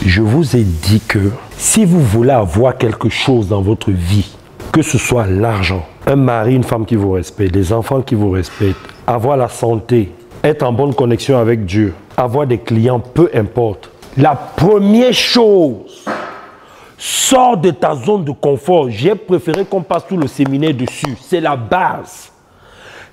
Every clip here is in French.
Je vous ai dit que si vous voulez avoir quelque chose dans votre vie, que ce soit l'argent, un mari, une femme qui vous respecte, des enfants qui vous respectent, avoir la santé, être en bonne connexion avec Dieu, avoir des clients, peu importe. La première chose, sors de ta zone de confort. J'ai préféré qu'on passe tout le séminaire dessus. C'est la base.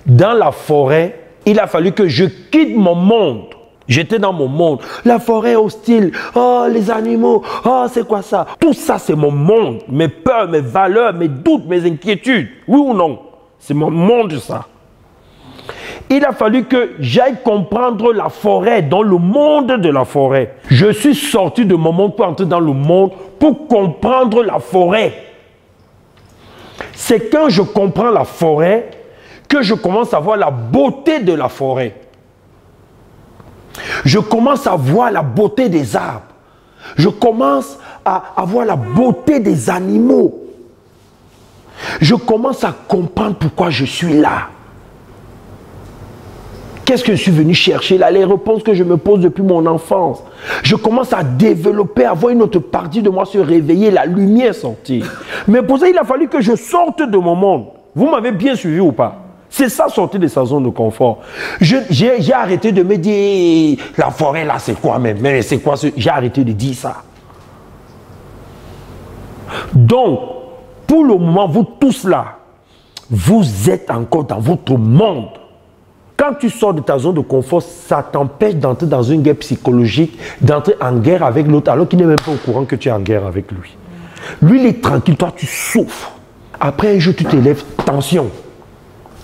Dans la forêt, il a fallu que je quitte mon monde. J'étais dans mon monde. La forêt hostile. Oh, les animaux. Oh, c'est quoi ça? Tout ça, c'est mon monde. Mes peurs, mes valeurs, mes doutes, mes inquiétudes. Oui ou non? C'est mon monde, ça. Il a fallu que j'aille comprendre la forêt, dans le monde de la forêt. Je suis sorti de mon monde pour entrer dans le monde, pour comprendre la forêt. C'est quand je comprends la forêt que je commence à voir la beauté de la forêt. Je commence à voir la beauté des arbres. Je commence à voir la beauté des animaux. Je commence à comprendre pourquoi je suis là. Qu'est-ce que je suis venu chercher là? Les réponses que je me pose depuis mon enfance. Je commence à développer, à voir une autre partie de moi se réveiller, la lumière sortir. Mais pour ça, il a fallu que je sorte de mon monde. Vous m'avez bien suivi ou pas? C'est ça, sortir de sa zone de confort. J'ai arrêté de me dire, la forêt là, c'est quoi même? Mais c'est quoi ce... J'ai arrêté de dire ça. Donc, pour le moment, vous tous là, vous êtes encore dans votre monde. Quand tu sors de ta zone de confort, ça t'empêche d'entrer dans une guerre psychologique, d'entrer en guerre avec l'autre, alors qu'il n'est même pas au courant que tu es en guerre avec lui. Lui, il est tranquille, toi, tu souffres. Après, un jour, tu t'élèves, tension,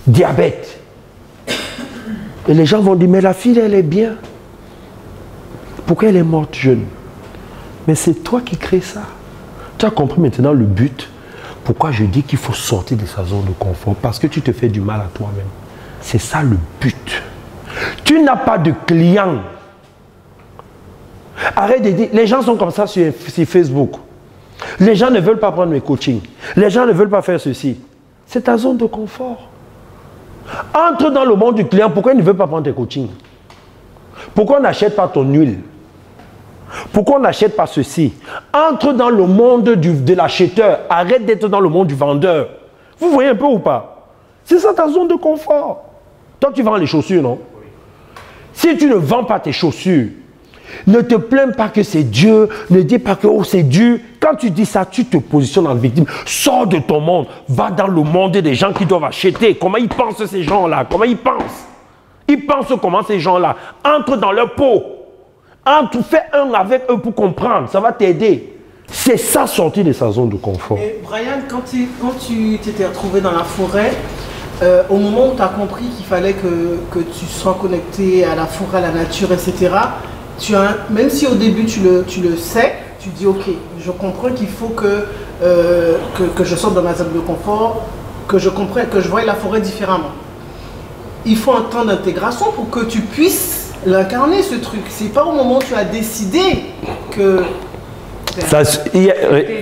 diabète. Et les gens vont dire, mais la fille, elle est bien. Pourquoi elle est morte jeune? Mais c'est toi qui crée ça. Tu as compris maintenant le but. Pourquoi je dis qu'il faut sortir de sa zone de confort? Parce que tu te fais du mal à toi-même. C'est ça le but. Tu n'as pas de clients. Arrête de dire, les gens sont comme ça sur Facebook. Les gens ne veulent pas prendre mes coachings. Les gens ne veulent pas faire ceci. C'est ta zone de confort. Entre dans le monde du client. Pourquoi il ne veut pas prendre tes coachings? Pourquoi on n'achète pas ton huile? Pourquoi on n'achète pas ceci? Entre dans le monde de l'acheteur. Arrête d'être dans le monde du vendeur. Vous voyez un peu ou pas? C'est ça ta zone de confort. Toi, tu vends les chaussures, non? Oui. Si tu ne vends pas tes chaussures, ne te plains pas que c'est Dieu, ne dis pas que oh, c'est Dieu. Quand tu dis ça, tu te positionnes en victime. Sors de ton monde, va dans le monde des gens qui doivent acheter. Comment ils pensent ces gens-là? Comment ils pensent? Ils pensent comment ces gens-là? Entre dans leur peau. Fais un avec eux pour comprendre. Ça va t'aider. C'est ça, sortir de sa zone de confort. Et Brian, quand tu t'étais retrouvé dans la forêt, au moment où tu as compris qu'il fallait que tu sois connecté à la forêt, à la nature, etc., même si au début tu le sais, tu dis ok, je comprends qu'il faut que je sorte de ma zone de confort, que je comprenne, que je voie la forêt différemment. Il faut un temps d'intégration pour que tu puisses l'incarner ce truc. C'est pas au moment où tu as décidé que...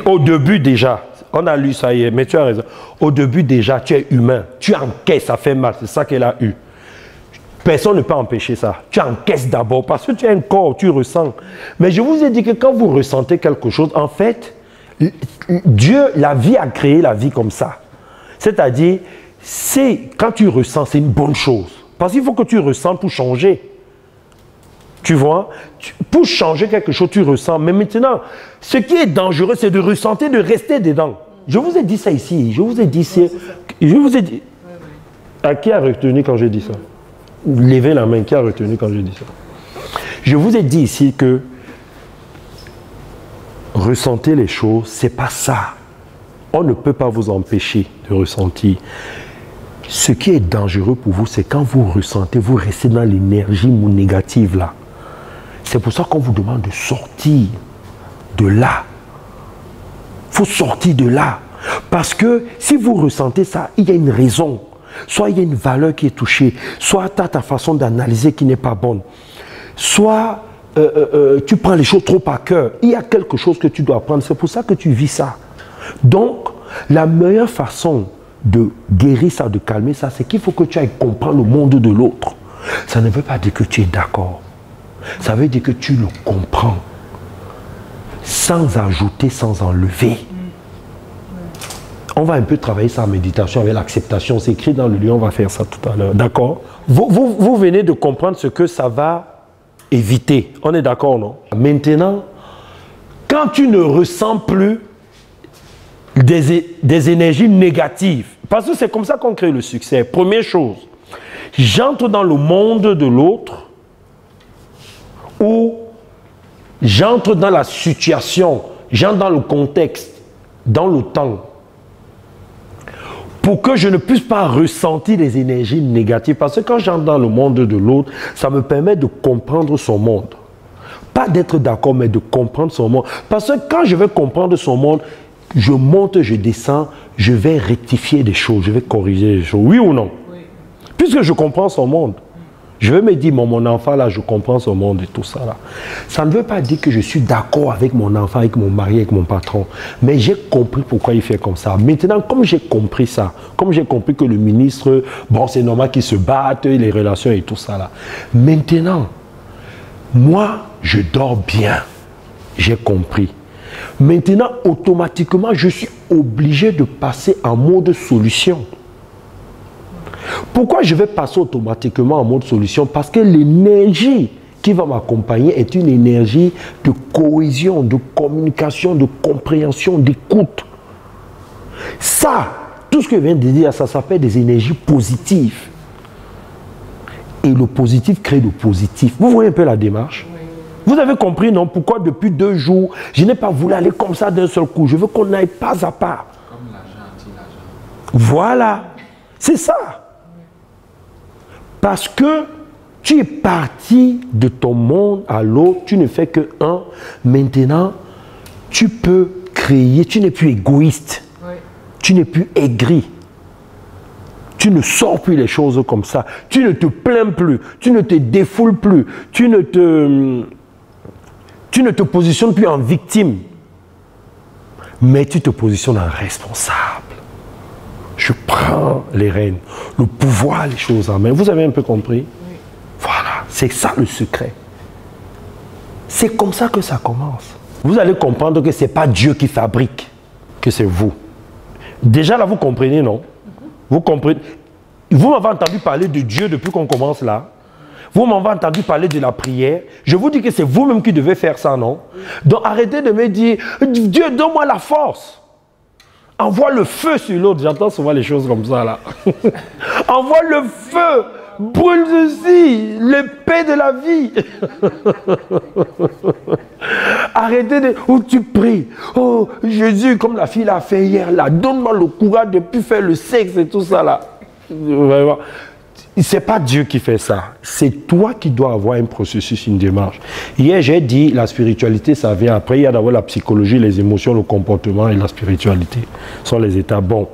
Au début déjà, on a lu ça hier, mais tu as raison. Au début déjà, tu es humain. Tu encaisses, ça fait mal. C'est ça qu'elle a eu. Personne ne peut empêcher ça. Tu encaisses d'abord parce que tu as un corps, tu ressens. Mais je vous ai dit que quand vous ressentez quelque chose, en fait, Dieu, la vie a créé la vie comme ça. C'est-à-dire, quand tu ressens, c'est une bonne chose. Parce qu'il faut que tu ressens pour changer. Tu vois, pour changer quelque chose, tu ressens. Mais maintenant, ce qui est dangereux, c'est de ressentir, de rester dedans. Je vous ai dit ça ici. Je vous ai dit ça. Je vous ai dit. À qui a retenu quand j'ai dit ça? Levez la main. Qui a retenu quand j'ai dit ça? Je vous ai dit ici que ressentir les choses, c'est pas ça. On ne peut pas vous empêcher de ressentir. Ce qui est dangereux pour vous, c'est quand vous ressentez, vous restez dans l'énergie négative là. C'est pour ça qu'on vous demande de sortir de là. Il faut sortir de là. Parce que si vous ressentez ça, il y a une raison. Soit il y a une valeur qui est touchée, soit tu as ta façon d'analyser qui n'est pas bonne. Soit tu prends les choses trop à cœur. Il y a quelque chose que tu dois apprendre. C'est pour ça que tu vis ça. Donc, la meilleure façon de guérir ça, de calmer ça, c'est qu'il faut que tu ailles comprendre le monde de l'autre. Ça ne veut pas dire que tu es d'accord. Ça veut dire que tu le comprends. sans ajouter, sans enlever. On va un peu travailler ça en méditation avec l'acceptation. C'est écrit dans le livre, on va faire ça tout à l'heure. D'accord? Vous venez de comprendre ce que ça va éviter. On est d'accord, non? Maintenant, quand tu ne ressens plus des énergies négatives, parce que c'est comme ça qu'on crée le succès. Première chose, j'entre dans le monde de l'autre ou j'entre dans la situation, j'entre dans le contexte, dans le temps, pour que je ne puisse pas ressentir les énergies négatives. Parce que quand j'entre dans le monde de l'autre, ça me permet de comprendre son monde. Pas d'être d'accord, mais de comprendre son monde. Parce que quand je vais comprendre son monde, je monte, je descends, je vais rectifier des choses, je vais corriger des choses. Oui ou non? Oui. Puisque je comprends son monde. Je vais me dire, mon enfant là, je comprends son monde et tout ça là. Ça ne veut pas dire que je suis d'accord avec mon enfant, avec mon mari, avec mon patron. Mais j'ai compris pourquoi il fait comme ça. Maintenant, comme j'ai compris ça, comme j'ai compris que le ministre, bon, c'est normal qu'il se batte, les relations et tout ça là. Maintenant, moi, je dors bien. J'ai compris. Maintenant, automatiquement, je suis obligé de passer en mode solution. Pourquoi je vais passer automatiquement en mode solution? Parce que l'énergie qui va m'accompagner est une énergie de cohésion, de communication, de compréhension, d'écoute. Ça, tout ce que je viens de dire, ça s'appelle des énergies positives. Et le positif crée le positif. Vous voyez un peu la démarche? Vous avez compris, non? Pourquoi depuis 2 jours, je n'ai pas voulu aller comme ça d'un seul coup. Je veux qu'on aille pas à pas. Comme l'argent anti-l'argent. Voilà. C'est ça. Parce que tu es parti de ton monde à l'autre, tu ne fais que un. Maintenant, tu peux créer, tu n'es plus égoïste. Oui. Tu n'es plus aigri. Tu ne sors plus les choses comme ça. Tu ne te plains plus. Tu ne te défoules plus. Tu ne te positionnes plus en victime. Mais tu te positionnes en responsable. Je prends les rênes, le pouvoir, les choses en main. Vous avez un peu compris? Oui. Voilà, c'est ça le secret. C'est comme ça que ça commence. Vous allez comprendre que ce n'est pas Dieu qui fabrique, que c'est vous. Déjà là, vous comprenez, non? Vous comprenez? Vous m'avez entendu parler de Dieu depuis qu'on commence là. Vous m'avez entendu parler de la prière. Je vous dis que c'est vous-même qui devez faire ça, non? Donc arrêtez de me dire, Dieu, donne-moi la force. Envoie le feu sur l'autre. J'entends souvent les choses comme ça, là. Envoie le feu. Brûle ceci. L'épée de la vie. Arrêtez de... Où tu pries. Oh, Jésus, comme la fille l'a fait hier, là. Donne-moi le courage de ne plus faire le sexe et tout ça, là. C'est pas Dieu qui fait ça. C'est toi qui dois avoir un processus, une démarche. Hier, j'ai dit, la spiritualité, ça vient après. Il y a d'abord la psychologie, les émotions, le comportement et la spiritualité. Ce sont les états bons.